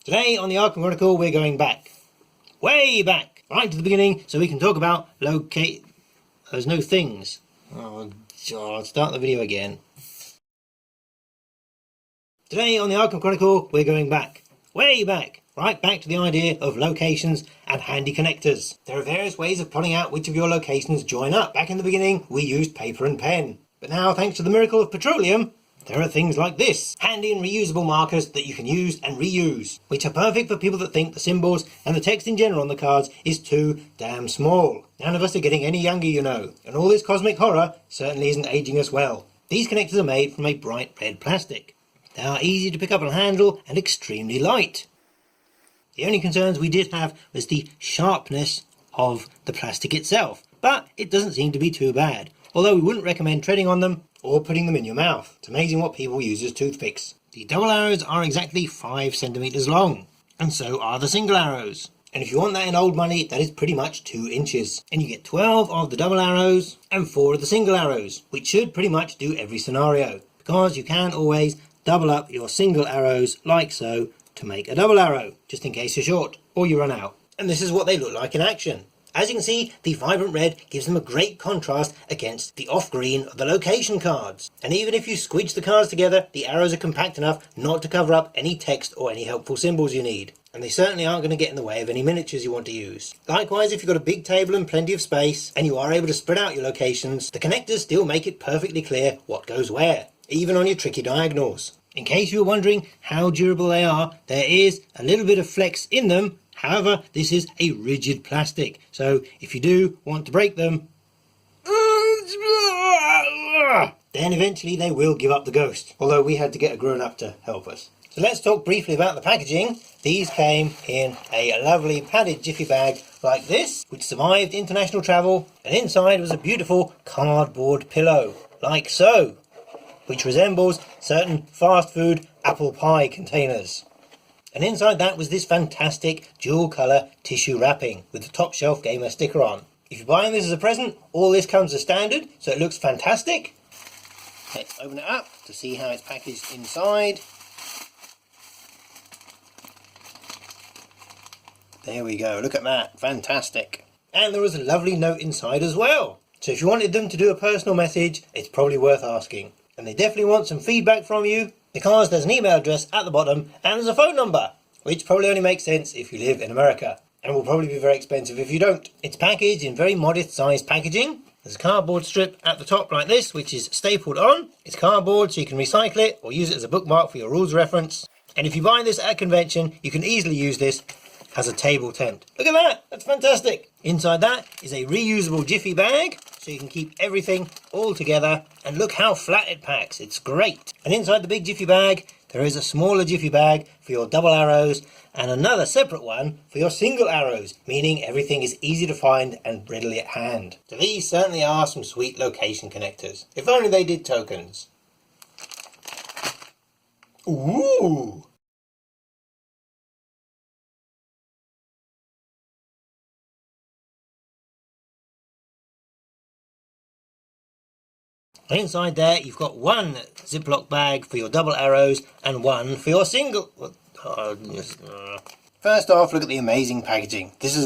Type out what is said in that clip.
Today on the Arkham Chronicle we're going back. Way back! Right to the beginning so we can talk about There's no things. Oh God, start the video again. Today on the Arkham Chronicle we're going back. Way back! Right back to the idea of locations and handy connectors. There are various ways of plotting out which of your locations join up. Back in the beginning we used paper and pen. But now, thanks to the miracle of petroleum, there are things like this. Handy and reusable markers that you can use and reuse, which are perfect for people that think the symbols and the text in general on the cards is too damn small. None of us are getting any younger, you know, and all this cosmic horror certainly isn't aging us well. These connectors are made from a bright red plastic. They are easy to pick up and handle and extremely light. The only concerns we did have was the sharpness of the plastic itself, but it doesn't seem to be too bad, although we wouldn't recommend treading on them or putting them in your mouth. It's amazing what people use as toothpicks. The double arrows are exactly 5 centimeters long, and so are the single arrows. And if you want that in old money, that is pretty much 2 inches. And you get 12 of the double arrows and 4 of the single arrows, which should pretty much do every scenario, because you can always double up your single arrows like so to make a double arrow, just in case you're short or you run out. And this is what they look like in action. As you can see, the vibrant red gives them a great contrast against the off-green of the location cards. And even if you squidge the cards together, the arrows are compact enough not to cover up any text or any helpful symbols you need. And they certainly aren't going to get in the way of any miniatures you want to use. Likewise, if you've got a big table and plenty of space, and you are able to spread out your locations, the connectors still make it perfectly clear what goes where, even on your tricky diagonals. In case you were wondering how durable they are, there is a little bit of flex in them. However, this is a rigid plastic, so if you do want to break them, then eventually they will give up the ghost, although we had to get a grown-up to help us. So let's talk briefly about the packaging. These came in a lovely padded jiffy bag like this, which survived international travel, and inside was a beautiful cardboard pillow, like so, which resembles certain fast food apple pie containers. And inside that was this fantastic dual colour tissue wrapping with the top shelf gamer sticker on. If you're buying this as a present, all this comes as standard, so it looks fantastic. Let's open it up to see how it's packaged inside. There we go, look at that, fantastic. And there was a lovely note inside as well. So if you wanted them to do a personal message, it's probably worth asking. And they definitely want some feedback from you, because there's an email address at the bottom and there's a phone number, which probably only makes sense if you live in America, and will probably be very expensive if you don't. It's packaged in very modest sized packaging. There's a cardboard strip at the top like this, which is stapled on. It's cardboard, so you can recycle it or use it as a bookmark for your rules reference. And if you buy this at a convention, you can easily use this as a table tent. Look at that, that's fantastic. Inside that is a reusable jiffy bag, so you can keep everything all together, and look how flat it packs, it's great. And inside the big jiffy bag there is a smaller jiffy bag for your double arrows and another separate one for your single arrows, meaning everything is easy to find and readily at hand. So these certainly are some sweet location connectors. If only they did tokens. Ooh! Inside there you've got one Ziploc bag for your double arrows and one for your single... First off, look at the amazing packaging. This is